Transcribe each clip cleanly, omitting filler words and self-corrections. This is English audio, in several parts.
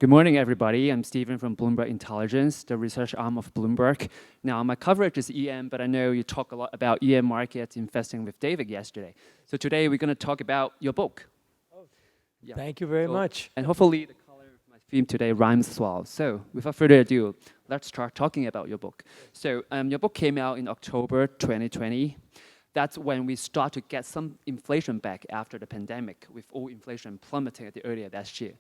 Good morning, everybody. I'm Stephen from Bloomberg Intelligence, the research arm of Bloomberg. Now, my coverage is EM, but I know you talk a lot about EM markets investing with David yesterday. So today we're going to talk about your book. Yeah. Thank you very much. And hopefully the color of my theme today rhymes as well. So without further ado, let's start talking about your book. So your book came out in October 2020. That's when we start to get some inflation back after the pandemic, with all inflation plummeting earlier last year.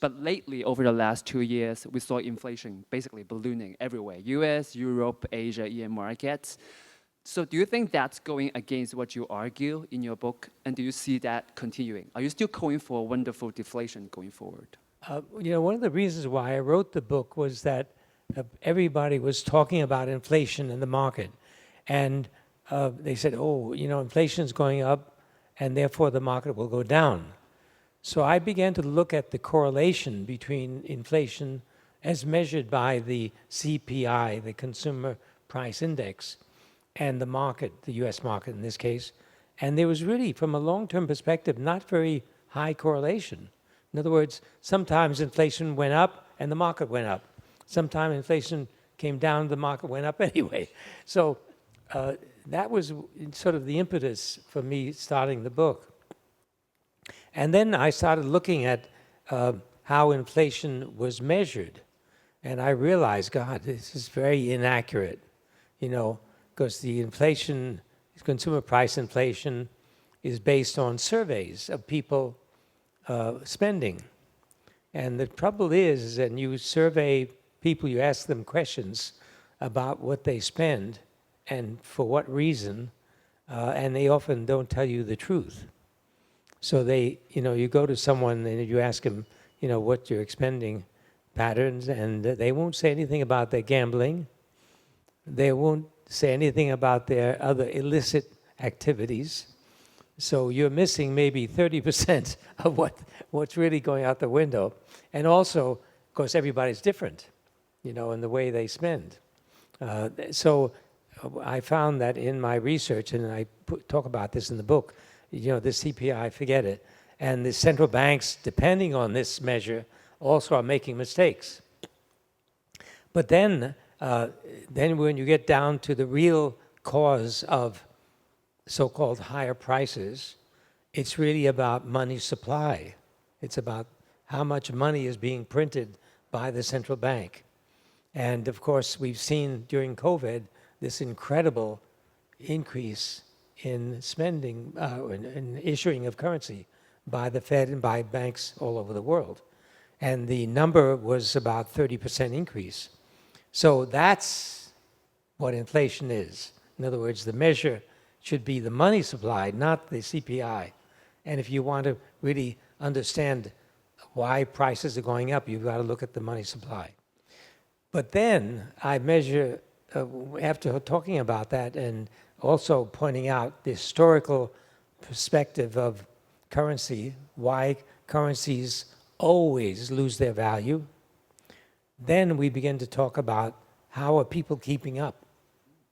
But lately, over the last 2 years, we saw inflation basically ballooning everywhere: US, Europe, Asia, EM markets. So do you think that's going against what you argue in your book? And do you see that continuing? Are you still calling for wonderful deflation going forward? One of the reasons why I wrote the book was that everybody was talking about inflation in the market. And they said, inflation is going up, and therefore the market will go down. So I began to look at the correlation between inflation as measured by the CPI, the Consumer Price Index, and the market, the US market in this case. And there was really, from a long-term perspective, not very high correlation. In other words, sometimes inflation went up and the market went up. Sometimes inflation came down, the market went up anyway. So that was sort of the impetus for me starting the book. And then I started looking at how inflation was measured. And I realized, God, this is very inaccurate, because the inflation, consumer price inflation, is based on surveys of people spending. And the trouble is that you survey people, you ask them questions about what they spend and for what reason, and they often don't tell you the truth. So you go to someone and you ask them, what your spending patterns, and they won't say anything about their gambling. They won't say anything about their other illicit activities. So you're missing maybe 30% of what's really going out the window. And also, of course, everybody's different, in the way they spend. So I found that in my research, and I talk about this in the book, the CPI, forget it. And the central banks, depending on this measure, also are making mistakes. But then when you get down to the real cause of so-called higher prices, it's really about money supply. It's about how much money is being printed by the central bank. And of course, we've seen during COVID this incredible increase in spending, in issuing of currency by the Fed and by banks all over the world. And the number was about 30% increase. So that's what inflation is. In other words, the measure should be the money supply, not the CPI. And if you want to really understand why prices are going up, you've got to look at the money supply. But then I measure, after talking about that and also pointing out the historical perspective of currency, why currencies always lose their value, then we begin to talk about how are people keeping up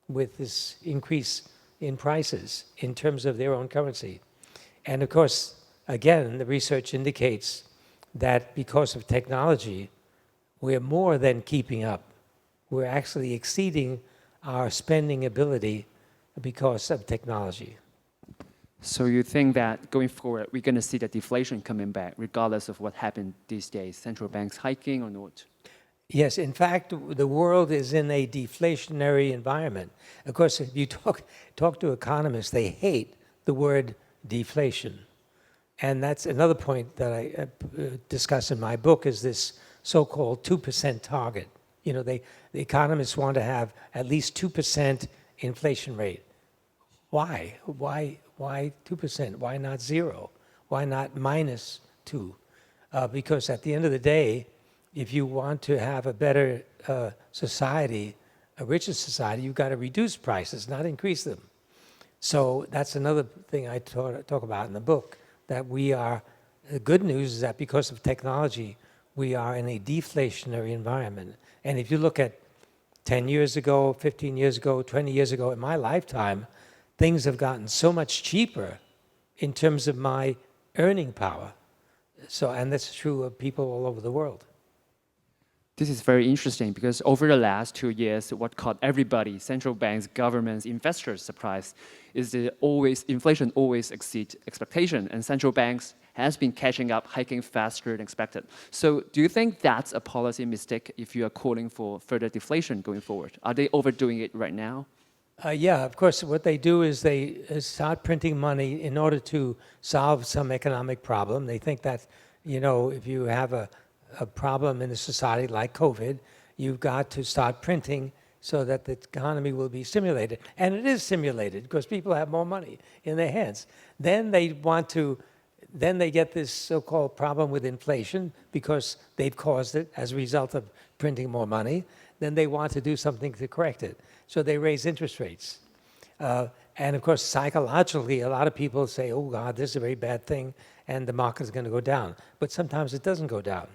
with this increase in prices in terms of their own currency. And of course, again, the research indicates that because of technology, we're more than keeping up. We're actually exceeding our spending ability because of technology. So you think that going forward, we're going to see the deflation coming back, regardless of what happened these days, central banks hiking or not? Yes, in fact, the world is in a deflationary environment. Of course, if you talk to economists, they hate the word deflation. And that's another point that I discuss in my book, is this so-called 2% target. The economists want to have at least 2% inflation rate. Why? Why 2%? Why not 0? Why not -2? Because at the end of the day, if you want to have a better society, a richer society, you've got to reduce prices, not increase them. So that's another thing I talk about in the book, that the good news is that because of technology, we are in a deflationary environment. And if you look at 10 years ago, 15 years ago, 20 years ago, in my lifetime, things have gotten so much cheaper in terms of my earning power. And that's true of people all over the world. This is very interesting because over the last 2 years, what caught everybody, central banks, governments, investors surprised is that inflation always exceeds expectation, and central banks has been catching up, hiking faster than expected. So do you think that's a policy mistake if you are calling for further deflation going forward? Are they overdoing it right now? Yeah, of course, what they do is they start printing money in order to solve some economic problem. They think that, if you have a problem in a society like COVID, you've got to start printing so that the economy will be stimulated. And it is stimulated because people have more money in their hands. Then they get this so-called problem with inflation because they've caused it as a result of printing more money. Then they want to do something to correct it. So they raise interest rates. And of course, psychologically, a lot of people say, oh God, this is a very bad thing, and the market is going to go down. But sometimes it doesn't go down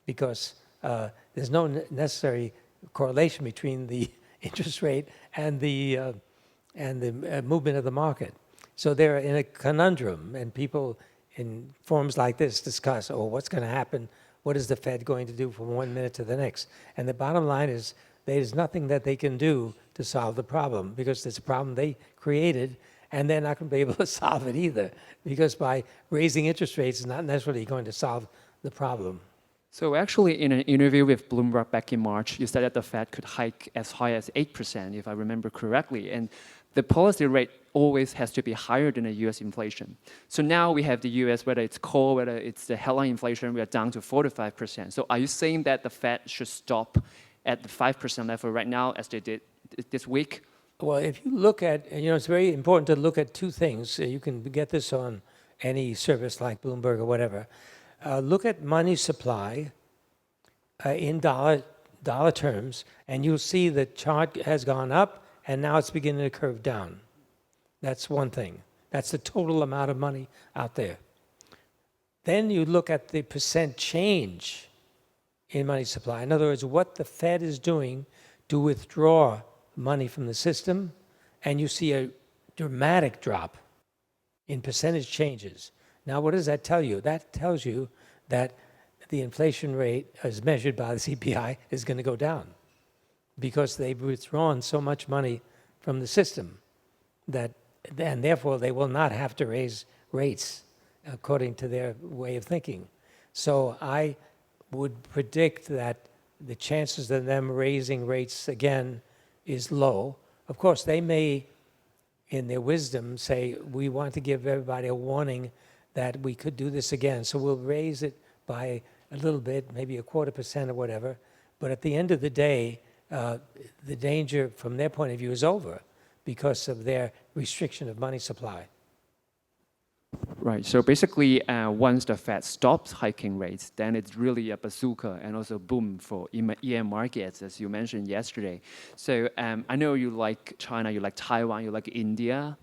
because there's no necessary correlation between the interest rate and the movement of the market. So they're in a conundrum, and people in forums like this discuss, oh, what's going to happen? What is the Fed going to do from one minute to the next? And the bottom line is there's nothing that they can do to solve the problem because it's a problem they created, and they're not going to be able to solve it either because by raising interest rates is not necessarily going to solve the problem. So actually, in an interview with Bloomberg back in March, you said that the Fed could hike as high as 8%, if I remember correctly. And the policy rate always has to be higher than the US inflation. So now we have the US, whether it's core, whether it's the headline inflation, we are down to 4 to 5%. So are you saying that the Fed should stop at the 5% level right now as they did this week? Well, if you look at, it's very important to look at two things. You can get this on any service like Bloomberg or whatever. Look at money supply in dollar terms, and you'll see the chart has gone up, and now it's beginning to curve down. That's one thing. That's the total amount of money out there. Then you look at the percent change in money supply. In other words, what the Fed is doing to withdraw money from the system, and you see a dramatic drop in percentage changes. Now, what does that tell you? That tells you that the inflation rate, as measured by the CPI, is going to go down because they've withdrawn so much money from the system and therefore they will not have to raise rates according to their way of thinking. So I would predict that the chances of them raising rates again is low. Of course, they may, in their wisdom, say, we want to give everybody a warning that we could do this again. So we'll raise it by a little bit, maybe 0.25% or whatever. But at the end of the day, the danger from their point of view is over because of their restriction of money supply. Right. So basically, once the Fed stops hiking rates, then it's really a bazooka and also boom for EM markets, as you mentioned yesterday. So I know you like China, you like Taiwan, you like India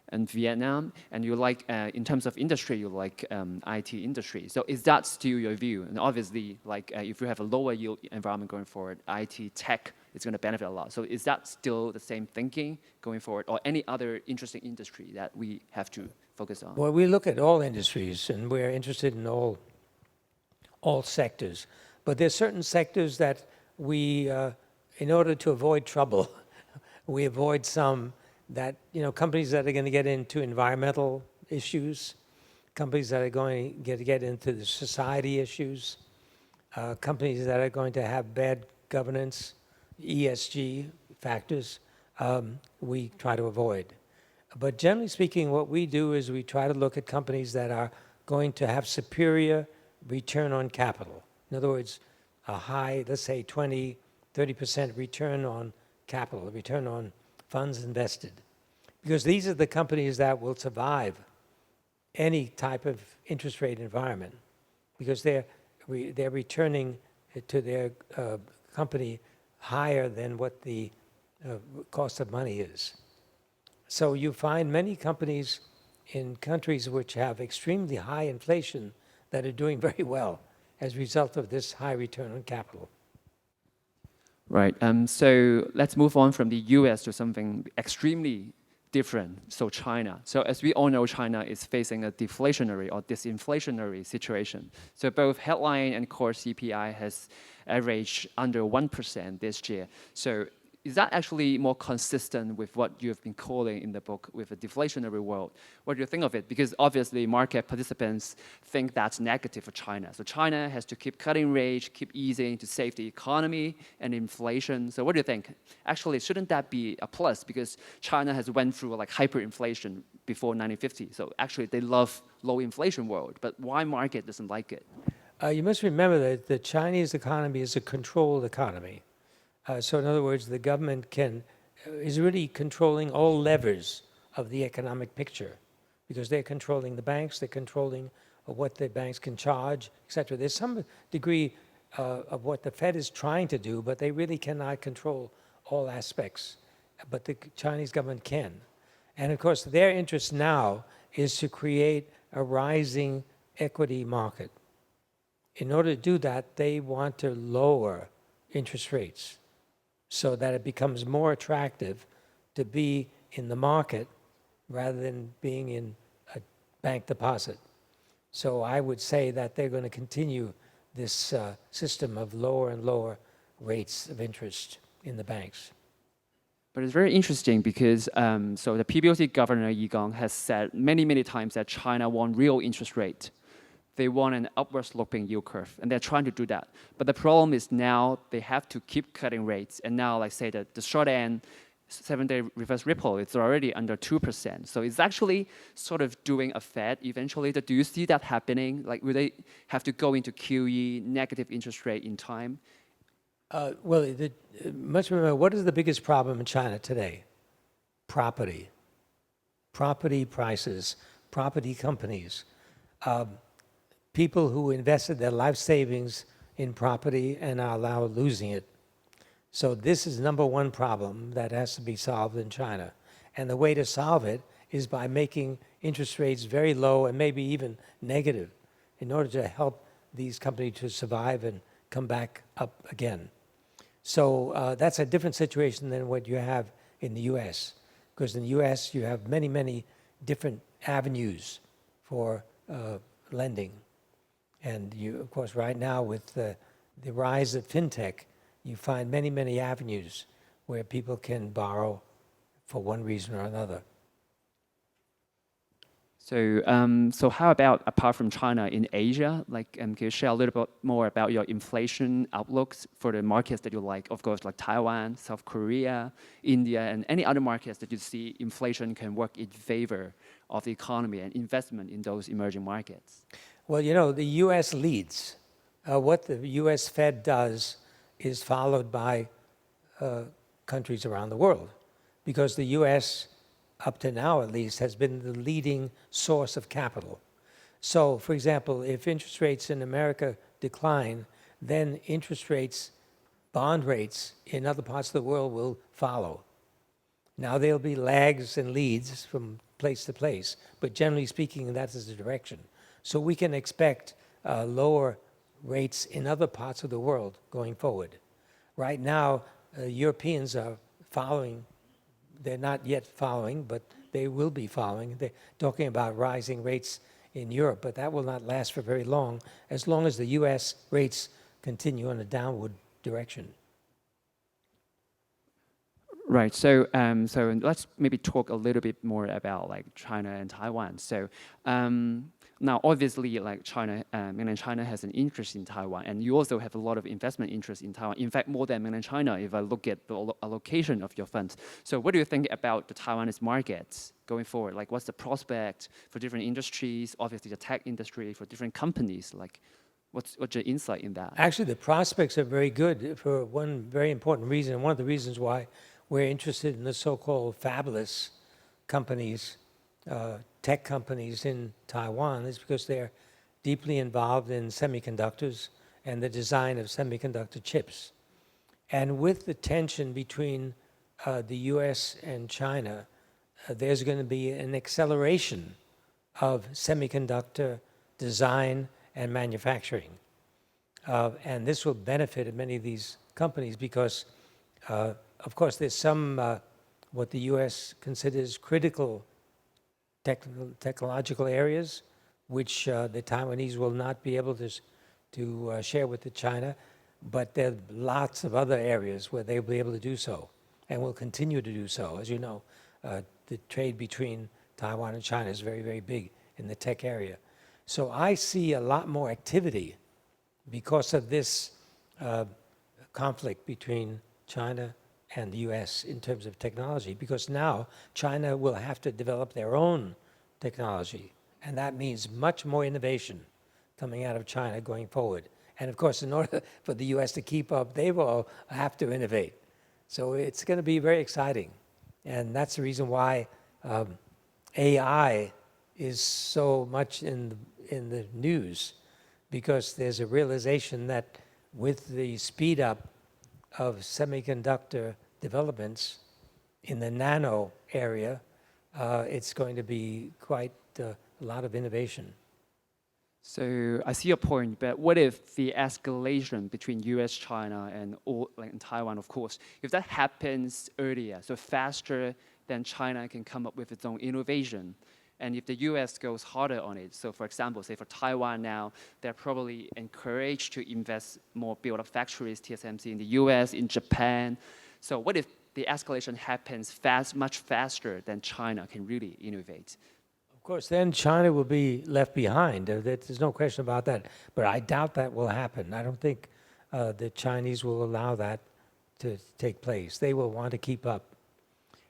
and Vietnam, and you like, in terms of industry, you like IT industry. So is that still your view? And obviously, like if you have a lower yield environment going forward, IT tech is going to benefit a lot. So is that still the same thinking going forward, or any other interesting industry that we have to focus on? Well, we look at all industries, and we're interested in all sectors. But there's certain sectors that we, in order to avoid trouble, we avoid some that, companies that are going to get into environmental issues, companies that are going to get into the society issues, companies that are going to have bad governance, ESG factors, we try to avoid. But generally speaking, what we do is we try to look at companies that are going to have superior return on capital. In other words, a high, let's say 20, 30% return on capital, return on funds invested. Because these are the companies that will survive any type of interest rate environment because they're returning to their company higher than what the cost of money is. So you find many companies in countries which have extremely high inflation that are doing very well as a result of this high return on capital. Right. So let's move on from the US to something extremely different. So China. So as we all know, China is facing a deflationary or disinflationary situation. So both headline and core CPI has averaged under 1% this year. So is that actually more consistent with what you have been calling in the book with a deflationary world? What do you think of it? Because obviously market participants think that's negative for China. So China has to keep cutting rates, keep easing to save the economy and inflation. So what do you think? Actually, shouldn't that be a plus? Because China has went through like hyperinflation before 1950. So actually they love low inflation world, but why market doesn't like it? You must remember that the Chinese economy is a controlled economy. So in other words, the government is really controlling all levers of the economic picture because they're controlling the banks, they're controlling what the banks can charge, et cetera. There's some degree of what the Fed is trying to do, but they really cannot control all aspects. But the Chinese government can. And of course, their interest now is to create a rising equity market. In order to do that, they want to lower interest rates so that it becomes more attractive to be in the market rather than being in a bank deposit. So I would say that they're going to continue this system of lower and lower rates of interest in the banks. But it's very interesting because so the PBOC Governor Yi Gang has said many, many times that China want real interest rate. They want an upward sloping yield curve, and they're trying to do that. But the problem is now they have to keep cutting rates, and now, like say that the short end 7-day reverse repo, it's already under 2%. So it's actually sort of doing a Fed eventually. Do you see that happening? Like, will they have to go into QE, negative interest rate in time? Well, must remember, what is the biggest problem in China today? Property. Property prices, property companies. People who invested their life savings in property and are now losing it. So this is number one problem that has to be solved in China. And the way to solve it is by making interest rates very low and maybe even negative in order to help these companies to survive and come back up again. So that's a different situation than what you have in the US. Because in the US, you have many, many different avenues for lending. And you, of course, right now with the rise of fintech, you find many, many avenues where people can borrow for one reason or another. So, so how about apart from China in Asia? Like, can you share a little bit more about your inflation outlooks for the markets that you like? Of course, like Taiwan, South Korea, India, and any other markets that you see inflation can work in favor of the economy and investment in those emerging markets. Well, you know, the U.S. leads. What the U.S. Fed does is followed by countries around the world because the U.S., up to now at least, has been the leading source of capital. So, for example, if interest rates in America decline, then interest rates, bond rates in other parts of the world will follow. Now, there'll be lags and leads from place to place, but generally speaking, that is the direction. So we can expect lower rates in other parts of the world going forward. Right now, Europeans are following. They're not yet following, but they will be following. They're talking about rising rates in Europe, but that will not last for very long as the U.S. rates continue on a downward direction. Right. So, so let's maybe talk a little bit more about like China and Taiwan. So, now obviously, like China, mainland China has an interest in Taiwan, and you also have a lot of investment interest in Taiwan. In fact, more than mainland China, if I look at the allocation of your funds. So, what do you think about the Taiwanese markets going forward? Like, what's the prospect for different industries? Obviously, the tech industry for different companies. Like, what's your insight in that? Actually, the prospects are very good for one very important reason. One of the reasons why we're interested in the so-called fabulous companies, tech companies in Taiwan, is because they're deeply involved in semiconductors and the design of semiconductor chips. And with the tension between the US and China, there's going to be an acceleration of semiconductor design and manufacturing. And this will benefit many of these companies because of course, there's some what the U.S. considers critical technological areas, which the Taiwanese will not be able to share with China, but there are lots of other areas where they'll be able to do so, and will continue to do so. As you know, the trade between Taiwan and China is very, very big in the tech area. So I see a lot more activity because of this conflict between China and the US in terms of technology, because now China will have to develop their own technology, and that means much more innovation coming out of China going forward. And of course, in order for the US to keep up, they will have to innovate. So it's going to be very exciting. And that's the reason why AI is so much in the news, because there's a realization that with the speed up of semiconductor developments in the nano area, it's going to be quite a lot of innovation. So I see your point, but what if the escalation between US, China, and Taiwan, of course, if that happens earlier, so faster than China can come up with its own innovation, and if the US goes harder on it, so for example, say for Taiwan now, they're probably encouraged to invest more, build up factories, TSMC in the US, in Japan. So what if the escalation happens much faster than China can really innovate? Of course, then China will be left behind. There's no question about that. But I doubt that will happen. I don't think the Chinese will allow that to take place. They will want to keep up.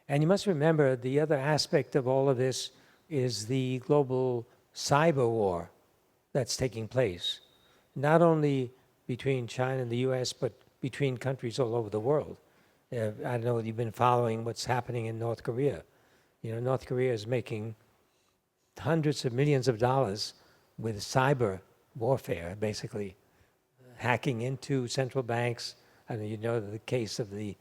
And you must remember, the other aspect of all of this is the global cyber war that's taking place, not only between China and the US, but between countries all over the world. I know you've been following what's happening in North Korea. You know, North Korea is making hundreds of millions of dollars with cyber warfare, basically hacking into central banks. I mean, you know the case of the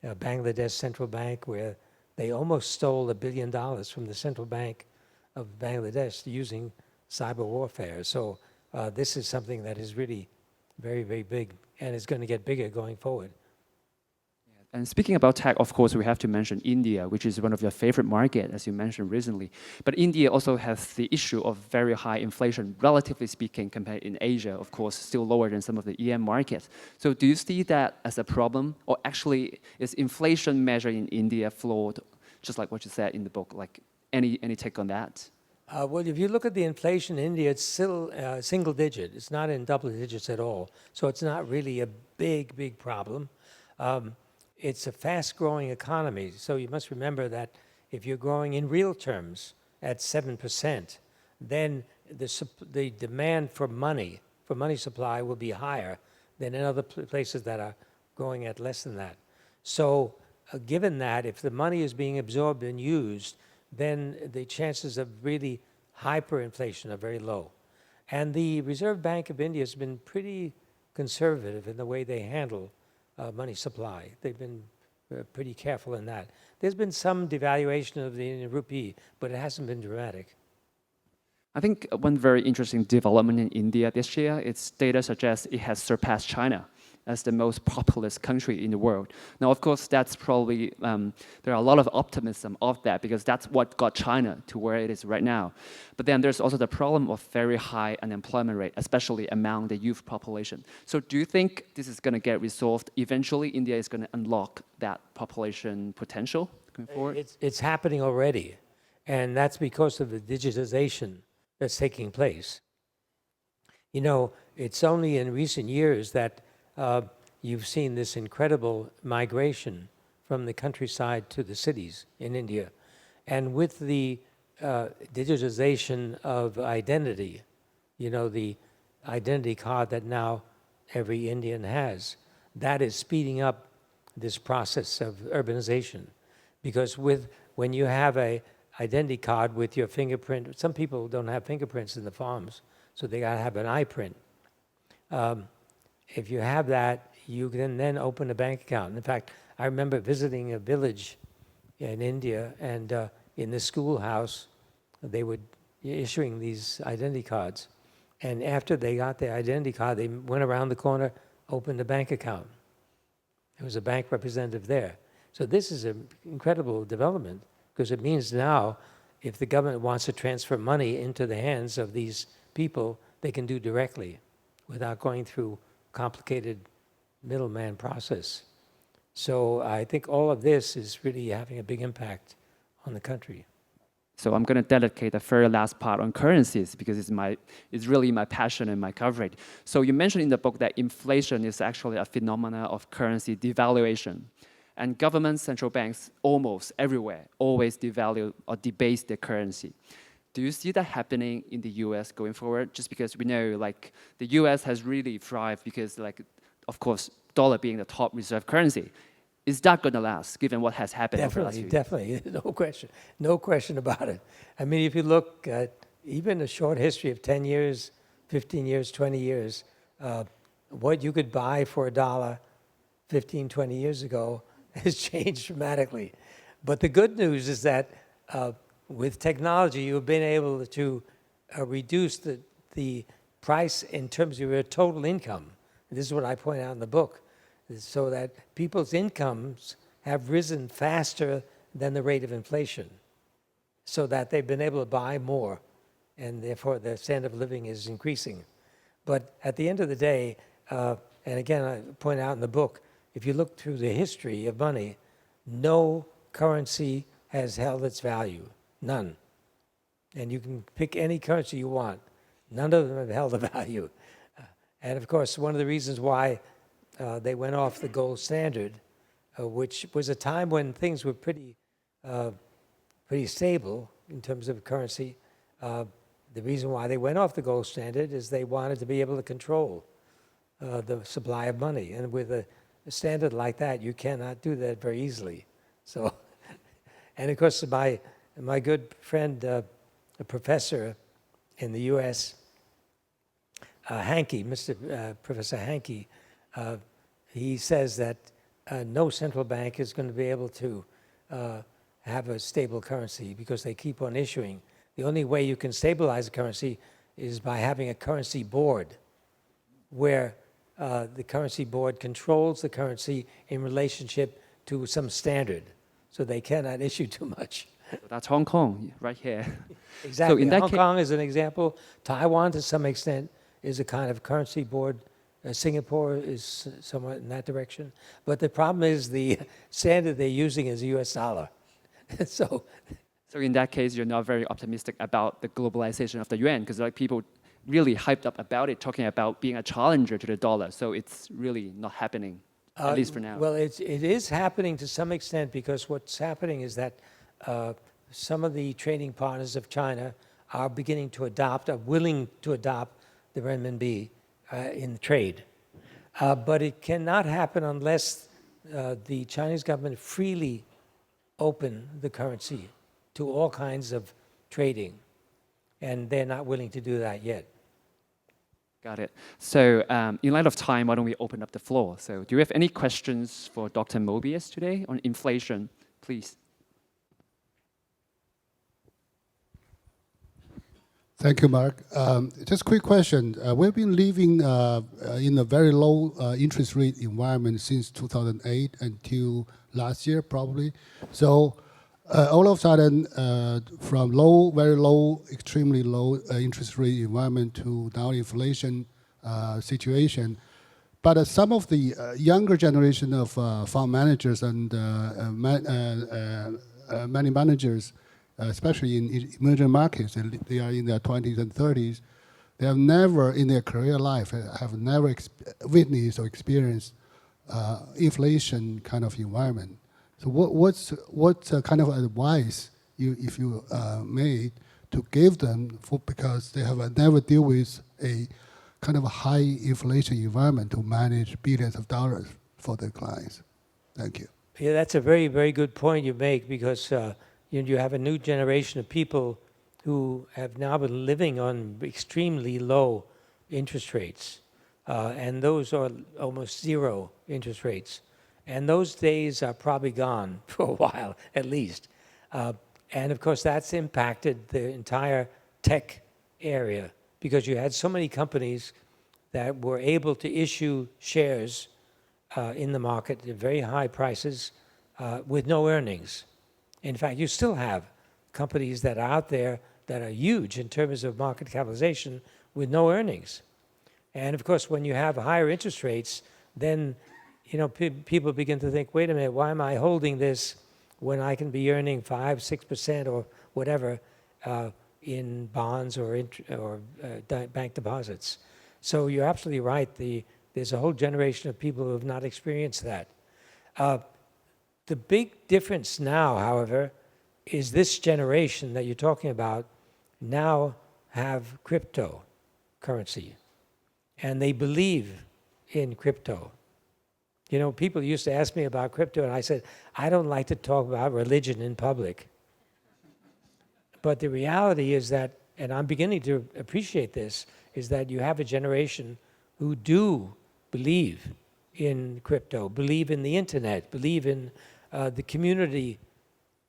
Bangladesh Central Bank, where they almost stole $1 billion from the Central Bank of Bangladesh using cyber warfare. So this is something that is really very, very big, and is going to get bigger going forward. And speaking about tech, of course, we have to mention India, which is one of your favorite markets, as you mentioned recently. But India also has the issue of very high inflation, relatively speaking, compared in Asia, of course, still lower than some of the EM markets. So do you see that as a problem? Or actually, is inflation measure in India flawed, just like what you said in the book? Like, any take on that? Well, if you look at the inflation in India, it's still single digit. It's not in double digits at all. So it's not really a big, big problem. It's a fast-growing economy, so you must remember that if you're growing in real terms at 7%, then the demand for money supply will be higher than in other places that are growing at less than that. So given that, if the money is being absorbed and used, then the chances of really hyperinflation are very low. And the Reserve Bank of India has been pretty conservative in the way they handle money supply. They've been pretty careful in that. There's been some devaluation of the Indian rupee, but it hasn't been dramatic. I think one very interesting development in India this year, its data suggests it has surpassed China as the most populous country in the world. Now, of course, that's probably, there are a lot of optimism of that because that's what got China to where it is right now. But then there's also the problem of very high unemployment rate, especially among the youth population. So do you think this is going to get resolved? Eventually, India is going to unlock that population potential going forward? It's happening already, and that's because of the digitization that's taking place. You know, it's only in recent years that you've seen this incredible migration from the countryside to the cities in India. And with the digitization of identity, you know, the identity card that now every Indian has, that is speeding up this process of urbanization. Because when you have a identity card with your fingerprint, some people don't have fingerprints in the farms, so they gotta have an eye print. If you have that, you can then open a bank account. In fact, I remember visiting a village in India, and in the schoolhouse, they were issuing these identity cards. And after they got their identity card, they went around the corner, opened a bank account. There was a bank representative there. So this is an incredible development because it means now if the government wants to transfer money into the hands of these people, they can do directly without going through complicated middleman process. So I think all of this is really having a big impact on the country. So I'm going to dedicate the very last part on currencies because it's really my passion and my coverage. So you mentioned in the book that inflation is actually a phenomena of currency devaluation. And governments, central banks, almost everywhere, always devalue or debase their currency. Do you see that happening in the US going forward? Just because we know like the US has really thrived because like, of course, dollar being the top reserve currency. Is that going to last, given what has happened over the last few years? Definitely, no question about it. I mean, if you look at even a short history of 10 years, 15 years, 20 years, what you could buy for $1 15, 20 years ago has changed dramatically. But the good news is that with technology, you've been able to reduce the price in terms of your total income. This is what I point out in the book, so that people's incomes have risen faster than the rate of inflation, so that they've been able to buy more, and therefore their standard of living is increasing. But at the end of the day, and again, I point out in the book, if you look through the history of money, no currency has held its value, none. And you can pick any currency you want. None of them have held a value. And of course, one of the reasons why they went off the gold standard, which was a time when things were pretty stable in terms of currency. The reason why they went off the gold standard is they wanted to be able to control the supply of money. And with a standard like that, you cannot do that very easily. So, and of course, my good friend, a professor in the U.S., Hankey, Professor Hankey, he says that no central bank is going to be able to have a stable currency because they keep on issuing. The only way you can stabilize a currency is by having a currency board where the currency board controls the currency in relationship to some standard. So they cannot issue too much. So that's Hong Kong right here. Exactly. So in that Hong Kong is an example. Taiwan, to some extent, is a kind of currency board. Singapore is somewhat in that direction. But the problem is the standard they're using is the US dollar. So in that case, you're not very optimistic about the globalization of the yuan because like people really hyped up about it, talking about being a challenger to the dollar. So it's really not happening, at least for now. Well, it is happening to some extent because what's happening is that some of the trading partners of China are beginning to adopt, are willing to adopt the renminbi in trade. But it cannot happen unless the Chinese government freely open the currency to all kinds of trading. And they're not willing to do that yet. Got it. So in light of time, why don't we open up the floor? So do you have any questions for Dr. Mobius today on inflation, please? Thank you, Mark. Just a quick question. We've been living in a very low interest rate environment since 2008 until last year, probably. So all of a sudden, from low, very low, extremely low interest rate environment to now inflation situation. But some of the younger generation of fund managers and money managers, especially in emerging markets, they are in their 20s and 30s. They have never in their career life have never witnessed or experienced inflation kind of environment. So what's kind of advice if you made to give them because they have never dealt with a kind of a high inflation environment to manage billions of dollars for their clients? Thank you. Yeah, that's a very, very good point you make because you have a new generation of people who have now been living on extremely low interest rates. And those are almost zero interest rates. And those days are probably gone for a while, at least. And of course, that's impacted the entire tech area because you had so many companies that were able to issue shares in the market at very high prices with no earnings. In fact, you still have companies that are out there that are huge in terms of market capitalization with no earnings. And of course, when you have higher interest rates, then people begin to think, wait a minute, why am I holding this when I can be earning 5, 6% or whatever in bonds or bank deposits? So you're absolutely right. There's a whole generation of people who have not experienced that. The big difference now, however, is this generation that you're talking about now have cryptocurrency, and they believe in crypto. People used to ask me about crypto, and I said, I don't like to talk about religion in public. But the reality is that, and I'm beginning to appreciate this, is that you have a generation who do believe in crypto, believe in the internet, believe in the community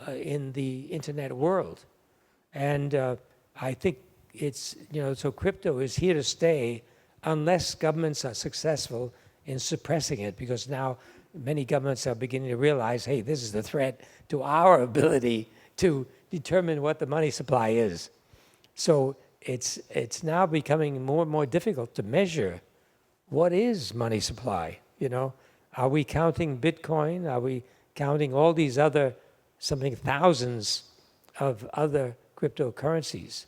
in the internet world. And I think it's, so crypto is here to stay unless governments are successful in suppressing it, because now many governments are beginning to realize, hey, this is a threat to our ability to determine what the money supply is. So it's now becoming more and more difficult to measure what is money supply. Are we counting Bitcoin? Are we counting all these other thousands of other cryptocurrencies?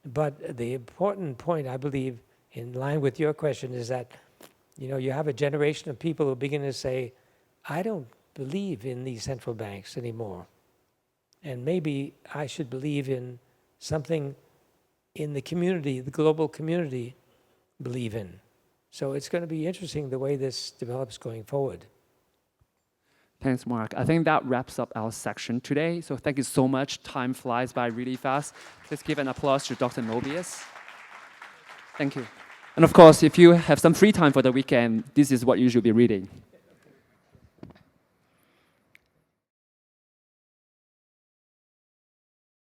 But the important point, I believe, in line with your question, is that you have a generation of people who begin to say, I don't believe in these central banks anymore. And maybe I should believe in something in the community, the global community believe in. So it's going to be interesting the way this develops going forward. Thanks, Mark. I think that wraps up our section today. So thank you so much. Time flies by really fast. Let's give an applause to Dr. Mobius. Thank you. And of course, if you have some free time for the weekend, this is what you should be reading.